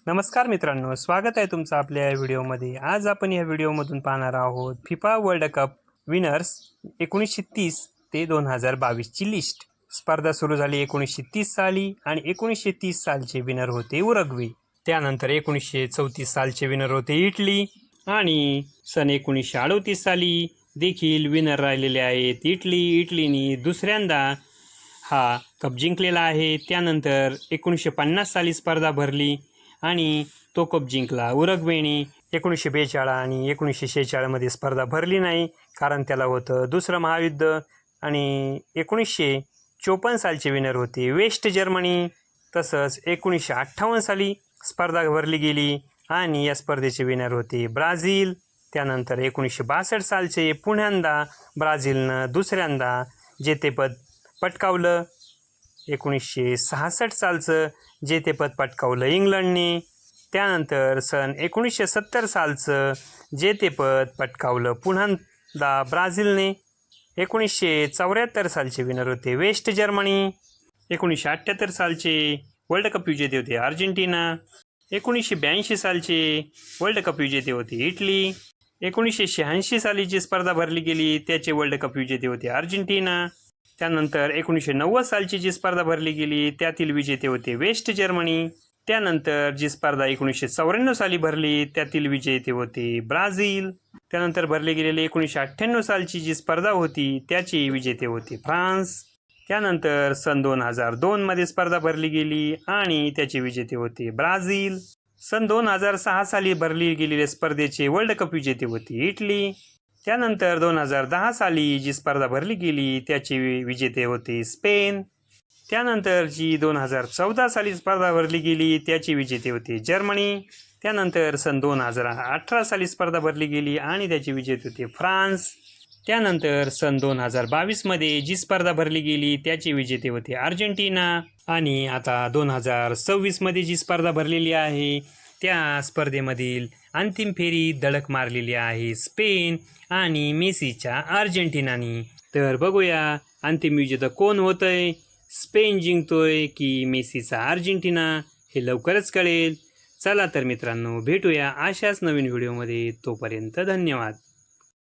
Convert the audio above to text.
नमस्कार मित्रांनो, स्वागत आहे तुमचं आपल्या या व्हिडिओमध्ये। आज आपण या व्हिडिओमधून पाहणार आहोत फिफा वर्ल्ड कप विनर्स 1930 ते 2022 ची लिस्ट। स्पर्धा सुरू झाली 1930 साली आणि 1930 सालचे विनर होते उरुग्वे। त्यानंतर 1934 सालचे विनर होते इटली आणि सन 1938 साली देखील विनर राहिलेले आहेत इटली। इटलीने दुसऱ्यांदा हा कप जिंकलेला आहे। त्यानंतर 1950 साली स्पर्धा भरली आणि तो कप जिंकला उरुग्वेने। 1942 आणि 1946 मध्ये स्पर्धा भरली नाही, कारण त्याला होतं दुसरं महायुद्ध। आणि 1954 सालचे विनर होते वेस्ट जर्मनी। तसंच 1958 साली स्पर्धा भरली गेली आणि या स्पर्धेचे विनर होते ब्राझील। त्यानंतर 1962 सालचे पुन्हा ब्राझीलनं दुसऱ्यांदा जेतेपद पटकावलं। 1966 सालचं जेतेपद पटकावलं इंग्लंडने। त्यानंतर सन 1970 सालचं जेतेपद पटकावलं पुन्हा ब्राझीलने। 1974 सालचे विनर होते वेस्ट जर्मनी। 1978 सालचे वर्ल्ड कप विजेते होते अर्जेंटिना। 1982 सालचे वर्ल्ड कप विजेते होते इटली। 1986 साली जी स्पर्धा भरली गेली त्याचे वर्ल्ड कप विजेते होते अर्जेंटिना। त्यानंतर 1990 सालची जी स्पर्धा भरली गेली त्यातील विजेते होते वेस्ट जर्मनी। त्यानंतर जी स्पर्धा 1994 साली भरली त्यातील विजेते होते ब्राझील। त्यानंतर भरली गेलेली 1998 सालची जी स्पर्धा होती त्याचे विजेते होते फ्रान्स। त्यानंतर सन 2002 मध्ये स्पर्धा भरली गेली आणि त्याचे विजेते होते ब्राझील। सन 2006 साली भरली गेलेल्या स्पर्धेचे वर्ल्ड कप विजेते होते इटली। त्यानंतर 2010 साली जी स्पर्धा भरली गेली त्याचे विजेते होते स्पेन। त्यानंतर जी 2014 साली स्पर्धा भरली गेली त्याचे विजेते होते जर्मनी। त्यानंतर सन 2018 साली स्पर्धा भरली गेली आणि त्याचे विजेते होते फ्रान्स। त्यानंतर सन 2022 मध्ये जी स्पर्धा भरली गेली त्याचे विजेते होते अर्जेंटिना। आणि आता 2026 मध्ये जी स्पर्धा भरलेली आहे त्या स्पर्धेमधील अंतिम फेरी धडक मारलेली आहे स्पेन आणि मेसीच्या अर्जेंटिनाने। तर बघूया अंतिम विजेता कोण होतंय, स्पेन जिंकतोय की मेसीचा अर्जेंटिना, हे लवकरच कळेल। चला तर मित्रांनो, भेटूया अशाच नवीन व्हिडिओमध्ये। तोपर्यंत धन्यवाद।